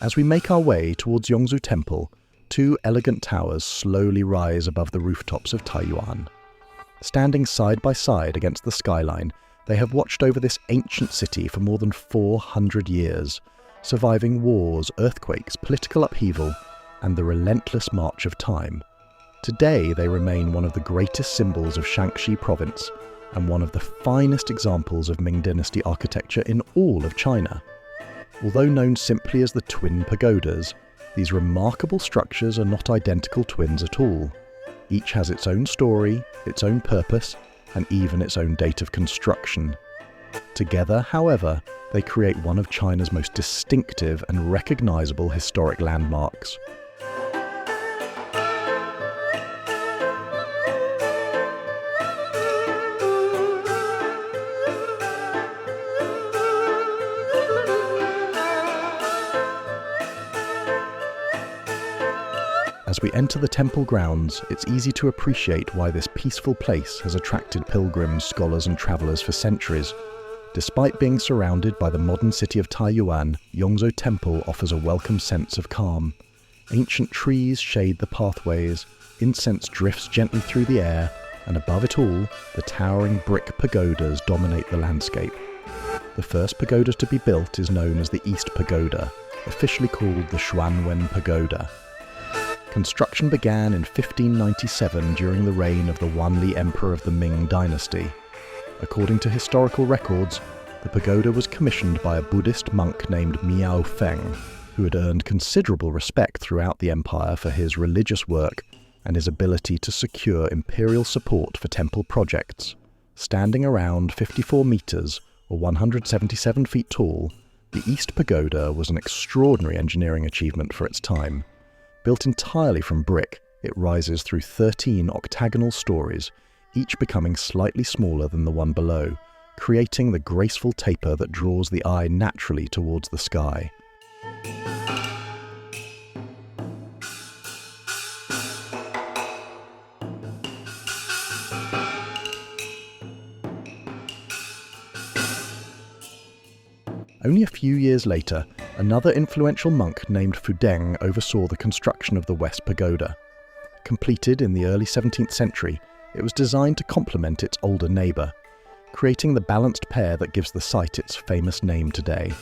As we make our way towards Yongzuo Temple, two elegant towers slowly rise above the rooftops of Taiyuan. Standing side by side against the skyline, they have watched over this ancient city for more than 400 years, surviving wars, earthquakes, political upheaval, and the relentless march of time. Today they remain one of the greatest symbols of Shanxi province and one of the finest examples of Ming Dynasty architecture in all of China. Although known simply as the twin pagodas, these remarkable structures are not identical twins at all. Each has its own story, its own purpose, and even its own date of construction. Together, however, they create one of China's most distinctive and recognizable historic landmarks. As we enter the temple grounds, it's easy to appreciate why this peaceful place has attracted pilgrims, scholars and travellers for centuries. Despite being surrounded by the modern city of Taiyuan, Yongzuo Temple offers a welcome sense of calm. Ancient trees shade the pathways, incense drifts gently through the air, and above it all, the towering brick pagodas dominate the landscape. The first pagoda to be built is known as the East Pagoda, officially called the Xuanwen Pagoda. Construction began in 1597 during the reign of the Wanli Emperor of the Ming Dynasty. According to historical records, the pagoda was commissioned by a Buddhist monk named Miao Feng, who had earned considerable respect throughout the empire for his religious work and his ability to secure imperial support for temple projects. Standing around 54 meters, or 177 feet tall, the East Pagoda was an extraordinary engineering achievement for its time. Built entirely from brick, it rises through 13 octagonal stories, each becoming slightly smaller than the one below, creating the graceful taper that draws the eye naturally towards the sky. Only a few years later, another influential monk named Fu Deng oversaw the construction of the West Pagoda. Completed in the early 17th century, it was designed to complement its older neighbour, creating the balanced pair that gives the site its famous name today.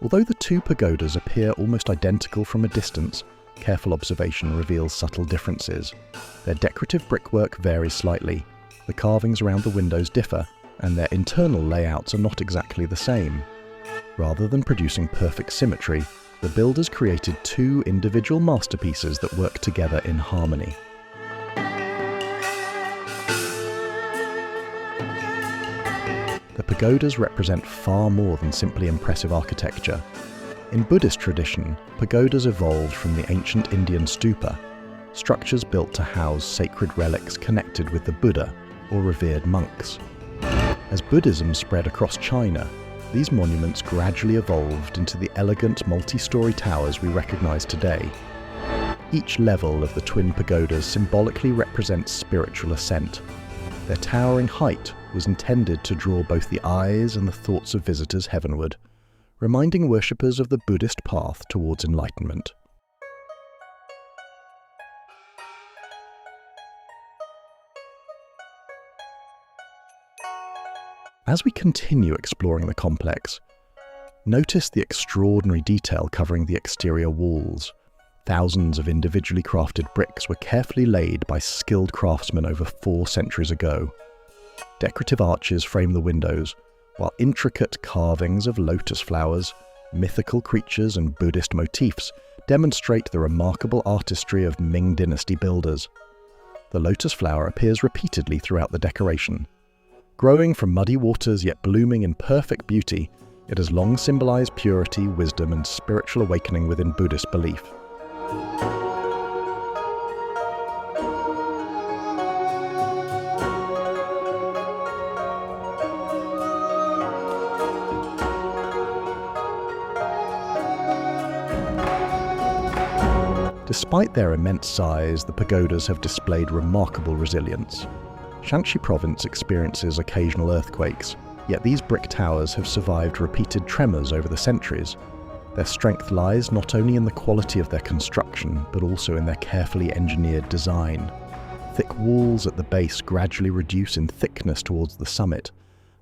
Although the two pagodas appear almost identical from a distance, careful observation reveals subtle differences. Their decorative brickwork varies slightly, the carvings around the windows differ, and their internal layouts are not exactly the same. Rather than producing perfect symmetry, the builders created two individual masterpieces that work together in harmony. The pagodas represent far more than simply impressive architecture. In Buddhist tradition, pagodas evolved from the ancient Indian stupa, structures built to house sacred relics connected with the Buddha or revered monks. As Buddhism spread across China, these monuments gradually evolved into the elegant multi-story towers we recognize today. Each level of the twin pagodas symbolically represents spiritual ascent. Their towering height was intended to draw both the eyes and the thoughts of visitors heavenward, reminding worshippers of the Buddhist path towards enlightenment. As we continue exploring the complex, notice the extraordinary detail covering the exterior walls. Thousands of individually crafted bricks were carefully laid by skilled craftsmen over 4 centuries ago. Decorative arches frame the windows, while intricate carvings of lotus flowers, mythical creatures and Buddhist motifs demonstrate the remarkable artistry of Ming Dynasty builders. The lotus flower appears repeatedly throughout the decoration. Growing from muddy waters yet blooming in perfect beauty, it has long symbolized purity, wisdom, and spiritual awakening within Buddhist belief. Despite their immense size, the pagodas have displayed remarkable resilience. Shanxi province experiences occasional earthquakes, yet these brick towers have survived repeated tremors over the centuries. Their strength lies not only in the quality of their construction, but also in their carefully engineered design. Thick walls at the base gradually reduce in thickness towards the summit,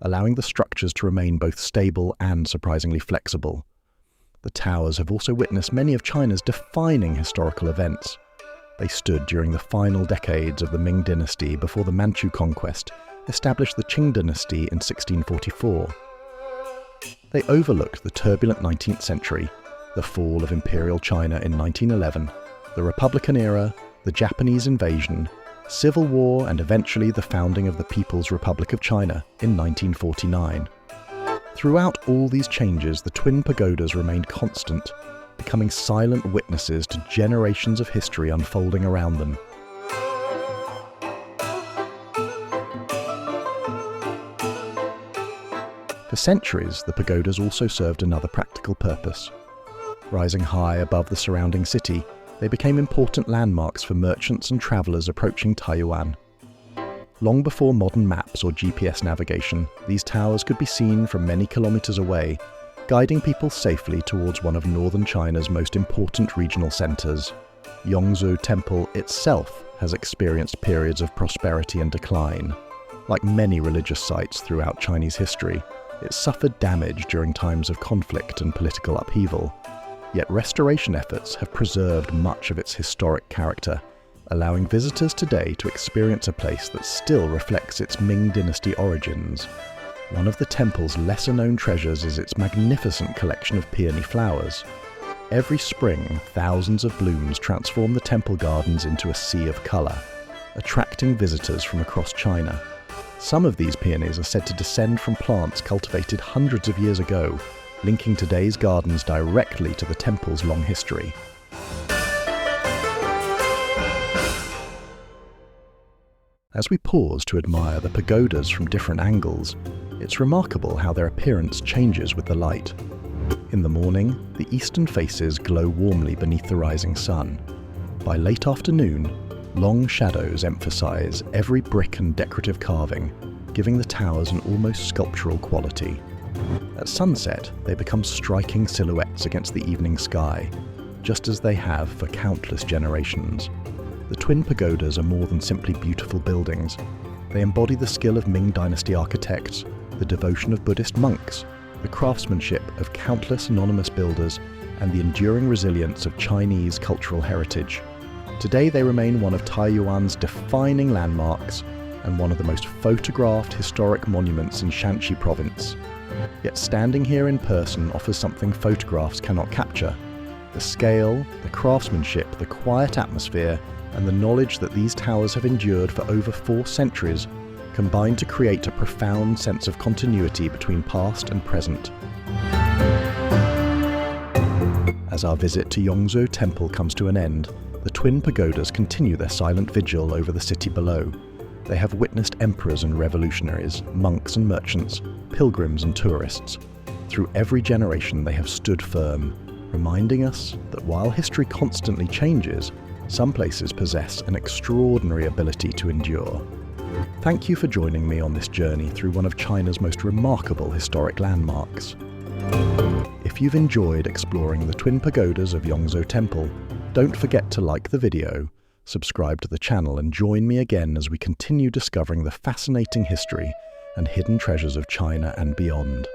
allowing the structures to remain both stable and surprisingly flexible. The towers have also witnessed many of China's defining historical events. They stood during the final decades of the Ming Dynasty before the Manchu conquest established the Qing Dynasty in 1644. They overlooked the turbulent 19th century, the fall of Imperial China in 1911, the Republican era, the Japanese invasion, civil war, and eventually the founding of the People's Republic of China in 1949. Throughout all these changes, the twin pagodas remained constant, becoming silent witnesses to generations of history unfolding around them. For centuries, the pagodas also served another practical purpose. Rising high above the surrounding city, they became important landmarks for merchants and travellers approaching Taiyuan. Long before modern maps or GPS navigation, these towers could be seen from many kilometres away, guiding people safely towards one of northern China's most important regional centres. Yongzuo Temple itself has experienced periods of prosperity and decline. Like many religious sites throughout Chinese history, it suffered damage during times of conflict and political upheaval. Yet restoration efforts have preserved much of its historic character, allowing visitors today to experience a place that still reflects its Ming Dynasty origins. One of the temple's lesser-known treasures is its magnificent collection of peony flowers. Every spring, thousands of blooms transform the temple gardens into a sea of colour, attracting visitors from across China. Some of these peonies are said to descend from plants cultivated hundreds of years ago, linking today's gardens directly to the temple's long history. As we pause to admire the pagodas from different angles, it's remarkable how their appearance changes with the light. In the morning, the eastern faces glow warmly beneath the rising sun. By late afternoon, long shadows emphasize every brick and decorative carving, giving the towers an almost sculptural quality. At sunset, they become striking silhouettes against the evening sky, just as they have for countless generations. The twin pagodas are more than simply beautiful buildings. They embody the skill of Ming Dynasty architects, the devotion of Buddhist monks, the craftsmanship of countless anonymous builders, and the enduring resilience of Chinese cultural heritage. Today they remain one of Taiyuan's defining landmarks and one of the most photographed historic monuments in Shanxi province. Yet standing here in person offers something photographs cannot capture: the scale, the craftsmanship, the quiet atmosphere, and the knowledge that these towers have endured for over 4 centuries combine to create a profound sense of continuity between past and present. As our visit to Yongzuo Temple comes to an end, the twin pagodas continue their silent vigil over the city below. They have witnessed emperors and revolutionaries, monks and merchants, pilgrims and tourists. Through every generation they have stood firm, reminding us that while history constantly changes, some places possess an extraordinary ability to endure. Thank you for joining me on this journey through one of China's most remarkable historic landmarks. If you've enjoyed exploring the twin pagodas of Yongzuo Temple, don't forget to like the video, subscribe to the channel, and join me again as we continue discovering the fascinating history and hidden treasures of China and beyond.